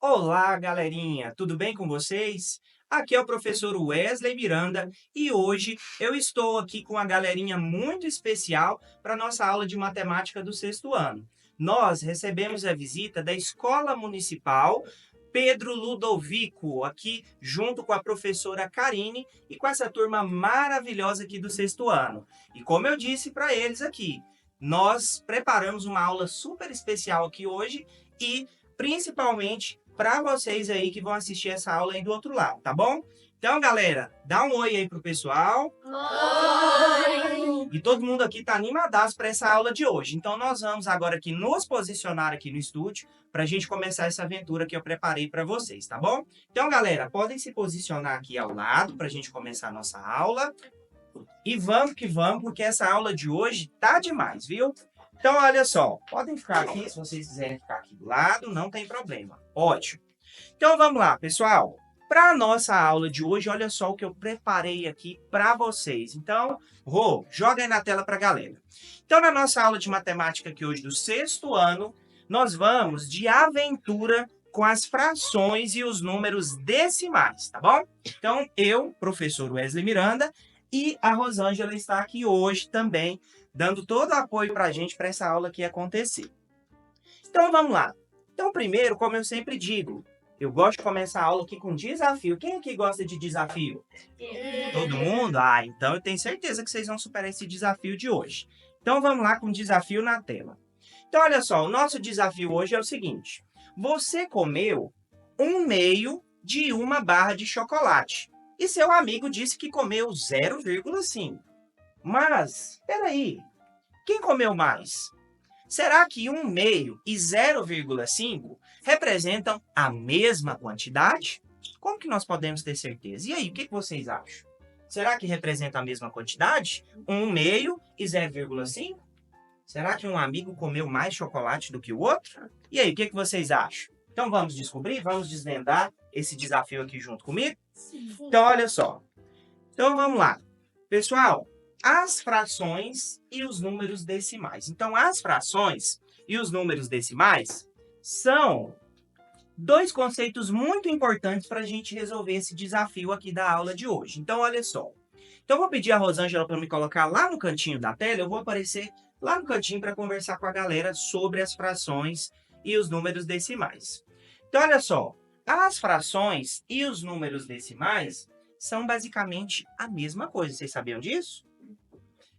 Olá, galerinha! Tudo bem com vocês? Aqui é o professor Wesley Miranda e hoje eu estou aqui com uma galerinha muito especial para a nossa aula de matemática do sexto ano. Nós recebemos a visita da Escola Municipal Pedro Ludovico, aqui junto com a professora Karine e com essa turma maravilhosa aqui do sexto ano. E como eu disse para eles aqui, nós preparamos uma aula super especial aqui hoje e principalmente para vocês aí que vão assistir essa aula aí do outro lado, tá bom? Então, galera, dá um oi aí pro pessoal. Oi! E todo mundo aqui tá animadaço para essa aula de hoje. Então, nós vamos agora aqui nos posicionar aqui no estúdio para a gente começar essa aventura que eu preparei para vocês, tá bom? Então, galera, podem se posicionar aqui ao lado para a gente começar a nossa aula. E vamos que vamos, porque essa aula de hoje tá demais, viu? Então, olha só, podem ficar aqui, se vocês quiserem ficar aqui do lado, não tem problema. Ótimo. Então, vamos lá, pessoal. Para a nossa aula de hoje, olha só o que eu preparei aqui para vocês. Então, Rô, joga aí na tela para a galera. Então, na nossa aula de matemática aqui hoje do sexto ano, nós vamos de aventura com as frações e os números decimais, tá bom? Então, eu, professor Wesley Miranda, e a Rosângela está aqui hoje também, dando todo o apoio para a gente para essa aula aqui acontecer. Então, vamos lá. Então, primeiro, como eu sempre digo, eu gosto de começar a aula aqui com desafio. Quem aqui gosta de desafio? Todo mundo? Ah, então eu tenho certeza que vocês vão superar esse desafio de hoje. Então, vamos lá com o desafio na tela. Então, olha só, o nosso desafio hoje é o seguinte. Você comeu 1/2 de uma barra de chocolate. E seu amigo disse que comeu 0,5. Mas, peraí, quem comeu mais? Será que 1/2 e 0,5 representam a mesma quantidade? Como que nós podemos ter certeza? E aí, o que vocês acham? Será que representa a mesma quantidade? 1/2 e 0,5? Será que um amigo comeu mais chocolate do que o outro? E aí, o que vocês acham? Então vamos descobrir, vamos desvendar esse desafio aqui junto comigo? Sim. Então, olha só. Então, vamos lá. Pessoal, as frações e os números decimais. Então, as frações e os números decimais são dois conceitos muito importantes para a gente resolver esse desafio aqui da aula de hoje. Então, olha só. Então, eu vou pedir a Rosângela para me colocar lá no cantinho da tela. Eu vou aparecer lá no cantinho para conversar com a galera sobre as frações e os números decimais. Então, olha só. As frações e os números decimais são basicamente a mesma coisa. Vocês sabiam disso?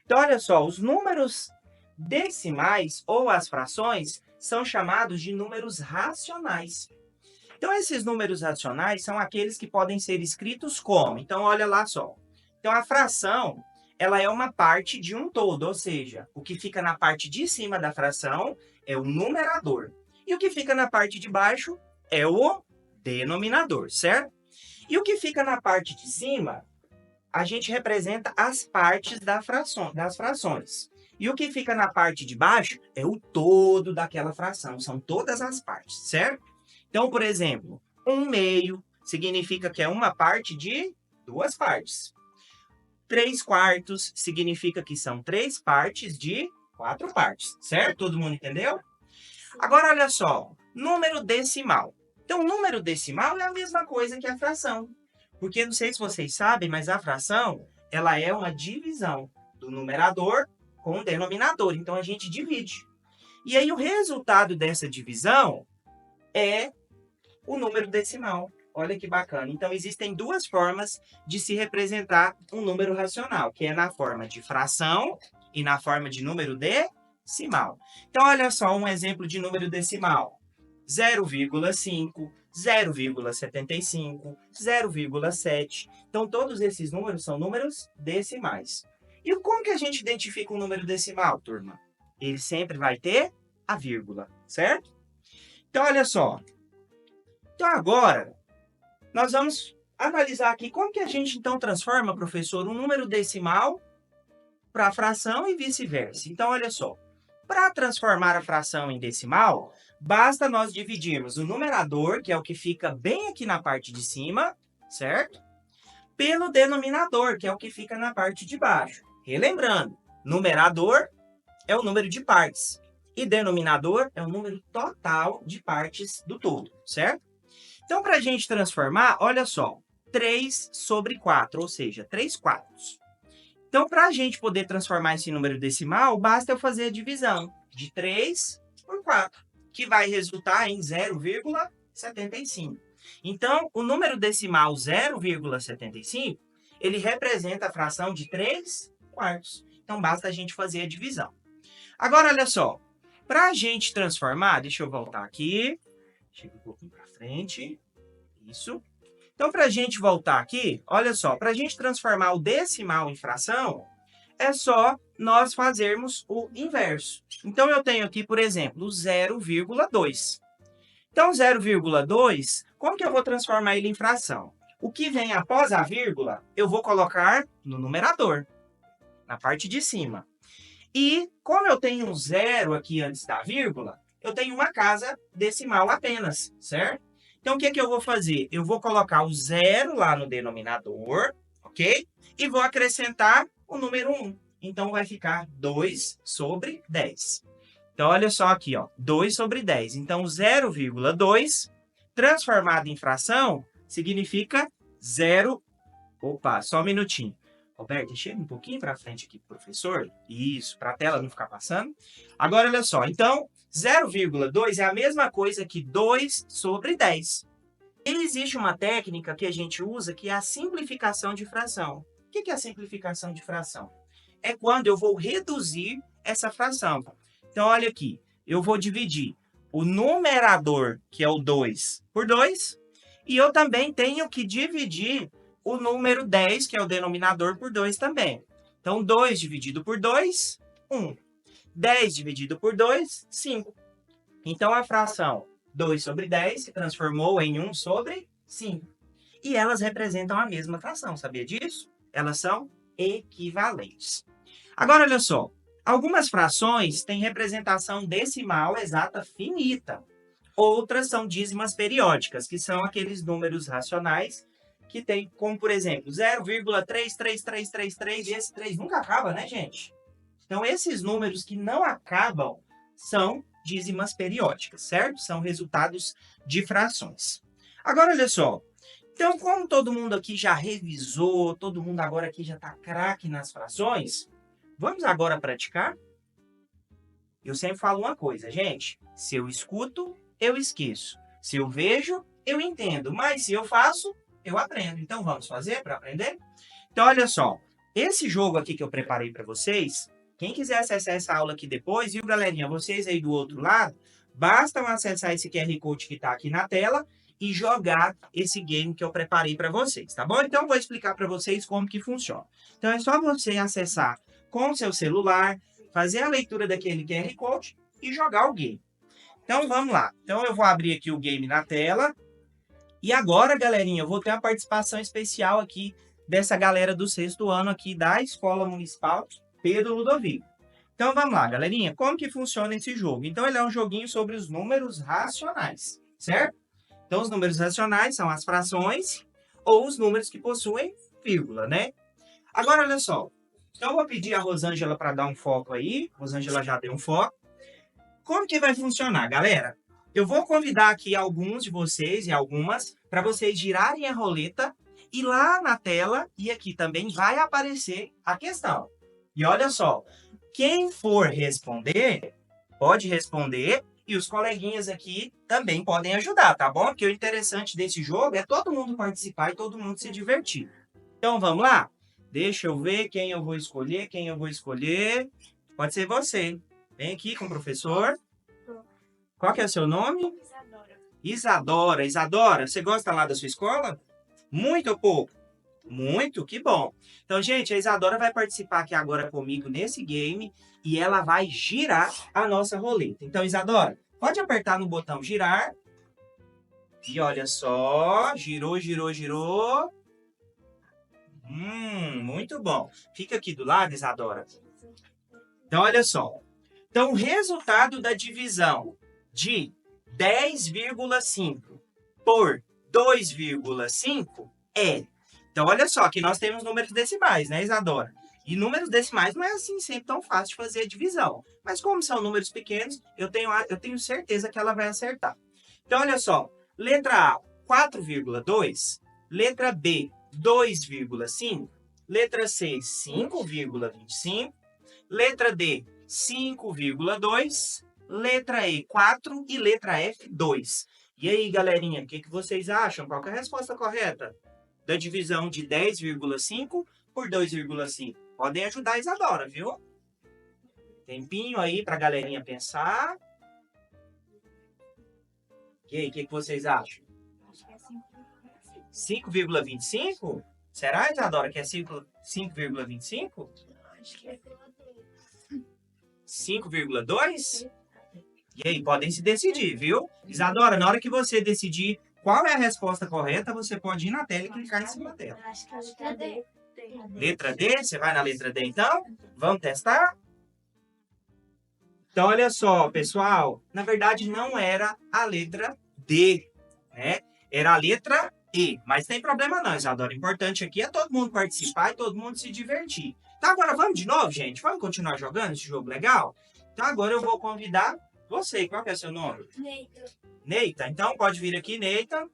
Então, olha só, os números decimais ou as frações são chamados de números racionais. Então, esses números racionais são aqueles que podem ser escritos como? Então, olha lá só. Então, a fração, ela é uma parte de um todo, ou seja, o que fica na parte de cima da fração é o numerador. E o que fica na parte de baixo é o denominador, certo? E o que fica na parte de cima, a gente representa as partes das frações. E o que fica na parte de baixo é o todo daquela fração, são todas as partes, certo? Então, por exemplo, 1/2 significa que é uma parte de duas partes. 3/4 significa que são três partes de quatro partes, certo? Todo mundo entendeu? Agora, olha só, número decimal. Então, o número decimal é a mesma coisa que a fração. Porque, não sei se vocês sabem, mas a fração, ela é uma divisão do numerador com o denominador. Então, a gente divide. E aí, o resultado dessa divisão é o número decimal. Olha que bacana. Então, existem duas formas de se representar um número racional, que é na forma de fração e na forma de número decimal. Então, olha só um exemplo de número decimal. 0,5, 0,75, 0,7. Então, todos esses números são números decimais. E como que a gente identifica um número decimal, turma? Ele sempre vai ter a vírgula, certo? Então, olha só. Então, agora, nós vamos analisar aqui como que a gente, então, transforma, professor, um número decimal para fração e vice-versa. Então, olha só. Para transformar a fração em decimal, basta nós dividirmos o numerador, que é o que fica bem aqui na parte de cima, certo? Pelo denominador, que é o que fica na parte de baixo. Relembrando, numerador é o número de partes e denominador é o número total de partes do todo, certo? Então, para a gente transformar, olha só, 3 sobre 4, ou seja, 3 quartos. Então, para a gente poder transformar esse número decimal, basta eu fazer a divisão de 3 por 4, que vai resultar em 0,75. Então, o número decimal 0,75, ele representa a fração de 3 quartos. Então, basta a gente fazer a divisão. Agora, olha só, para a gente transformar, deixa eu voltar aqui, chega um pouquinho para frente, isso. Então, para a gente voltar aqui, olha só, para a gente transformar o decimal em fração, é só nós fazermos o inverso. Então, eu tenho aqui, por exemplo, 0,2. Então, 0,2, como que eu vou transformar ele em fração? O que vem após a vírgula, eu vou colocar no numerador, na parte de cima. E, como eu tenho um zero aqui antes da vírgula, eu tenho uma casa decimal apenas, certo? Então, o que eu vou fazer? Eu vou colocar o zero lá no denominador, ok? E vou acrescentar o número 1. Então, vai ficar 2 sobre 10. Então, olha só aqui, ó, 2 sobre 10. Então, 0,2 transformado em fração significa 0... Opa, só um minutinho. Roberto, chega um pouquinho para frente aqui, professor. Isso, para a tela não ficar passando. Agora, olha só. Então, 0,2 é a mesma coisa que 2 sobre 10. E existe uma técnica que a gente usa que é a simplificação de fração. O que é a simplificação de fração? É quando eu vou reduzir essa fração. Então, olha aqui. Eu vou dividir o numerador, que é o 2, por 2. E eu também tenho que dividir o número 10, que é o denominador, por 2 também. Então, 2 dividido por 2, 1. 10 dividido por 2, 5. Então, a fração 2 sobre 10 se transformou em 1 sobre 5. E elas representam a mesma fração, sabia disso? Elas são equivalentes. Agora, olha só. Algumas frações têm representação decimal exata finita. Outras são dízimas periódicas, que são aqueles números racionais que tem, como por exemplo, 0,33333, e esse 3 nunca acaba, né, gente? Então, esses números que não acabam são dízimas periódicas, certo? São resultados de frações. Agora, olha só. Então, como todo mundo aqui já revisou, todo mundo agora aqui já está craque nas frações, vamos agora praticar? Eu sempre falo uma coisa, gente. Se eu escuto, eu esqueço. Se eu vejo, eu entendo. Mas se eu faço, eu aprendo. Então, vamos fazer para aprender? Então, olha só. Esse jogo aqui que eu preparei para vocês, quem quiser acessar essa aula aqui depois, viu, galerinha? Vocês aí do outro lado, basta acessar esse QR Code que está aqui na tela e jogar esse game que eu preparei para vocês, tá bom? Então, eu vou explicar para vocês como que funciona. Então, é só você acessar com o seu celular, fazer a leitura daquele QR Code e jogar o game. Então, vamos lá. Então, eu vou abrir aqui o game na tela. E agora, galerinha, eu vou ter uma participação especial aqui dessa galera do 6º ano aqui da Escola Municipal Pedro Ludovico. Então, vamos lá, galerinha. Como que funciona esse jogo? Então, ele é um joguinho sobre os números racionais, certo? Então, os números racionais são as frações ou os números que possuem vírgula, né? Agora, olha só. Então, eu vou pedir a Rosângela para dar um foco aí. Rosângela já deu um foco. Como que vai funcionar, galera? Eu vou convidar aqui alguns de vocês e algumas para vocês girarem a roleta e lá na tela e aqui também vai aparecer a questão. E olha só, quem for responder, pode responder e os coleguinhas aqui também podem ajudar, tá bom? Porque o interessante desse jogo é todo mundo participar e todo mundo se divertir. Então, vamos lá? Deixa eu ver quem eu vou escolher, Pode ser você. Vem aqui com o professor. Qual que é o seu nome? Isadora. Isadora, você gosta lá da sua escola? Muito ou pouco? Muito? Que bom. Então, gente, a Isadora vai participar aqui agora comigo nesse game e ela vai girar a nossa roleta. Então, Isadora, pode apertar no botão girar. E olha só, girou, girou, girou. Muito bom. Fica aqui do lado, Isadora. Então, olha só. Então, o resultado da divisão de 10,5 por 2,5 é... Então, olha só, aqui nós temos números decimais, né, Isadora? E números decimais não é assim sempre tão fácil de fazer a divisão. Mas como são números pequenos, eu tenho certeza que ela vai acertar. Então, olha só. Letra A, 4,2. Letra B, 2,5. Letra C, 5,25. Letra D, 5,2. Letra E, 4. E letra F, 2. E aí, galerinha, o que vocês acham? Qual que é a resposta correta da divisão de 10,5 por 2,5? Podem ajudar a Isadora, viu? Tempinho aí pra galerinha pensar. E aí, o que vocês acham? 5,25? Será, Isadora, que é 5,25? Acho que é pela 5,2? E aí, podem se decidir, viu? Isadora, na hora que você decidir qual é a resposta correta, você pode ir na tela e clicar em cima dela. Acho que é a letra D. Letra D? Você vai na letra D, então? Vamos testar? Então, olha só, pessoal. Na verdade, não era a letra D, né? Era a letra E. Mas tem problema não, Isadora. O importante aqui é todo mundo participar e todo mundo se divertir. Então, agora vamos de novo, gente? Vamos continuar jogando esse jogo legal? Então, agora eu vou convidar você. Qual que é o seu nome? Neita. Neita. Então, pode vir aqui, Neita.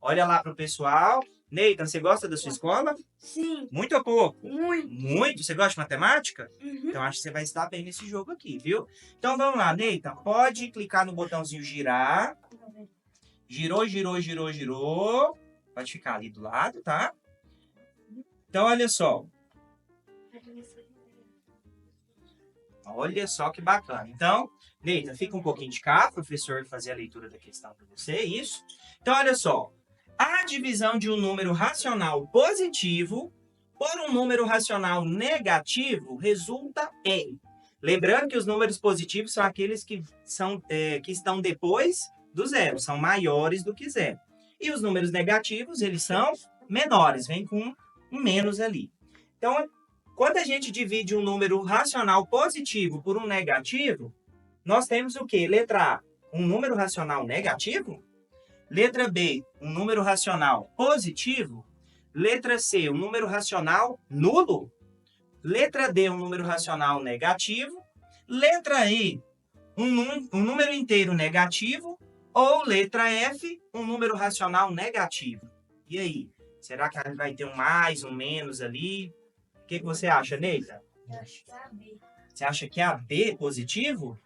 Olha lá para o pessoal. Neita, você gosta da sua escola? Sim. Muito ou pouco? Muito. Muito? Você gosta de matemática? Uhum. Então, acho que você vai estar bem nesse jogo aqui, viu? Então, vamos lá, Neita. Pode clicar no botãozinho girar. Girou, girou, girou, girou. Pode ficar ali do lado, tá? Então, olha só. Olha só que bacana. Então, Neita, fica um pouquinho de cá, professor fazer a leitura da questão para você, isso. Então, olha só. A divisão de um número racional positivo por um número racional negativo resulta em... Lembrando que os números positivos são aqueles que estão depois do zero, são maiores do que zero. E os números negativos, eles são menores, vem com um menos ali. Então, quando a gente divide um número racional positivo por um negativo, nós temos o quê? Letra A, um número racional negativo. Letra B, um número racional positivo. Letra C, um número racional nulo. Letra D, um número racional negativo. Letra E, um número inteiro negativo. Ou letra F, um número racional negativo. E aí? Será que vai ter um mais, um menos ali? O que você acha, Neita? Eu acho que é a B. Você acha que é a B positivo?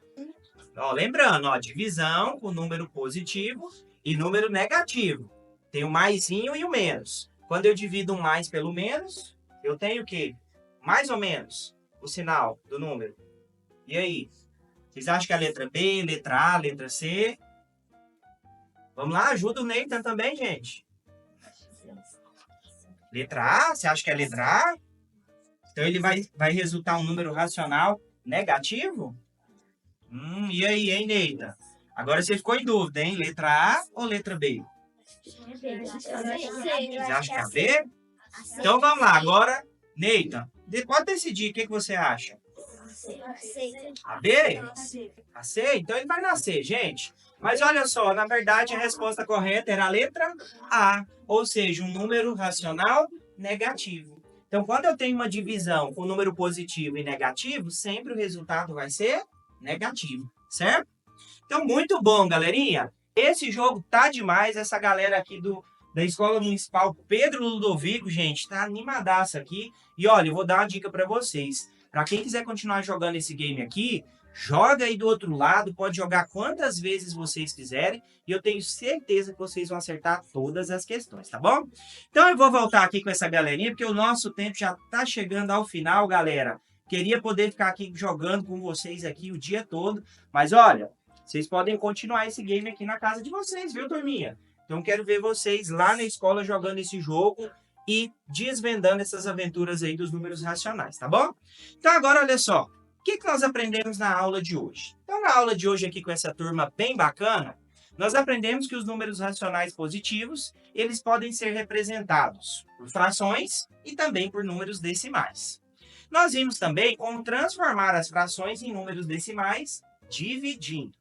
Ó, lembrando, ó, divisão com número positivo e número negativo. Tem o maisinho e o menos. Quando eu divido um mais pelo menos, eu tenho o quê? Mais ou menos o sinal do número. E aí? Vocês acham que é a letra B, letra A, letra C? Vamos lá, ajuda o Nathan também, gente. Letra A? Você acha que é a letra A? Então ele vai resultar um número racional negativo? E aí, hein, Neida? Agora você ficou em dúvida, hein? Letra A ou letra B? Você acha que é a B? Então vamos lá, agora, Neida, pode decidir o que você acha. A B? A C? Então ele vai na C, gente. Mas olha só, na verdade a resposta correta era a letra A, ou seja, um número racional negativo. Então, quando eu tenho uma divisão com número positivo e negativo, sempre o resultado vai ser negativo, certo? Então, muito bom, galerinha. Esse jogo tá demais. Essa galera aqui da Escola Municipal Pedro Ludovico, gente, tá animadaça aqui. E olha, eu vou dar uma dica para vocês. Para quem quiser continuar jogando esse game aqui, joga aí do outro lado, pode jogar quantas vezes vocês quiserem. E eu tenho certeza que vocês vão acertar todas as questões, tá bom? Então eu vou voltar aqui com essa galerinha, porque o nosso tempo já tá chegando ao final, galera. Queria poder ficar aqui jogando com vocês aqui o dia todo. Mas olha, vocês podem continuar esse game aqui na casa de vocês, viu, turminha? Então quero ver vocês lá na escola jogando esse jogo e desvendando essas aventuras aí dos números racionais, tá bom? Então agora olha só, o que nós aprendemos na aula de hoje? Então na aula de hoje aqui com essa turma bem bacana, nós aprendemos que os números racionais positivos, eles podem ser representados por frações e também por números decimais. Nós vimos também como transformar as frações em números decimais dividindo.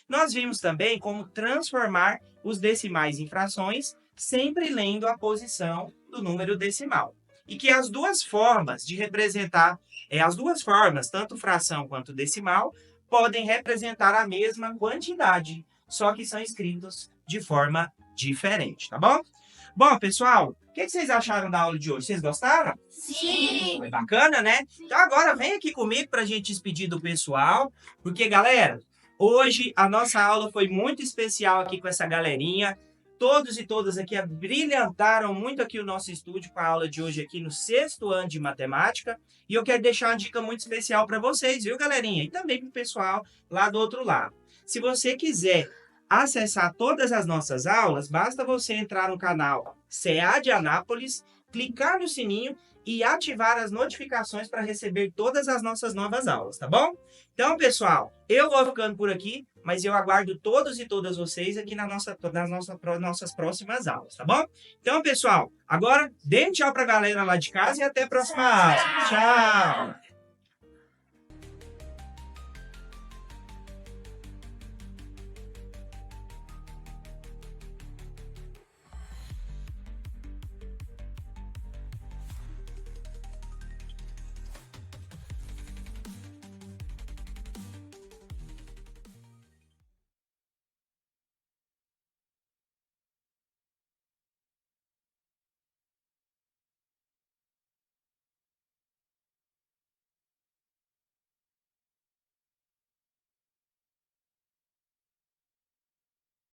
Nós vimos também como transformar os decimais em frações, sempre lendo a posição do número decimal. E que as duas formas de representar, as duas formas, tanto fração quanto decimal, podem representar a mesma quantidade, só que são escritos de forma diferente, tá bom? Bom, pessoal, o que vocês acharam da aula de hoje? Vocês gostaram? Sim. Foi bacana, né? Então agora vem aqui comigo para a gente despedir do pessoal, porque, galera, hoje a nossa aula foi muito especial aqui com essa galerinha. Todos e todas aqui brilhantaram muito aqui o nosso estúdio com a aula de hoje aqui no 6º ano de matemática. E eu quero deixar uma dica muito especial para vocês, viu, galerinha? E também para o pessoal lá do outro lado. Se você quiser acessar todas as nossas aulas, basta você entrar no canal CA de Anápolis, clicar no sininho e ativar as notificações para receber todas as nossas novas aulas, tá bom? Então, pessoal, eu vou ficando por aqui, mas eu aguardo todos e todas vocês aqui nas nossas próximas aulas, tá bom? Então, pessoal, agora dê um tchau para a galera lá de casa e até a próxima aula. Tchau!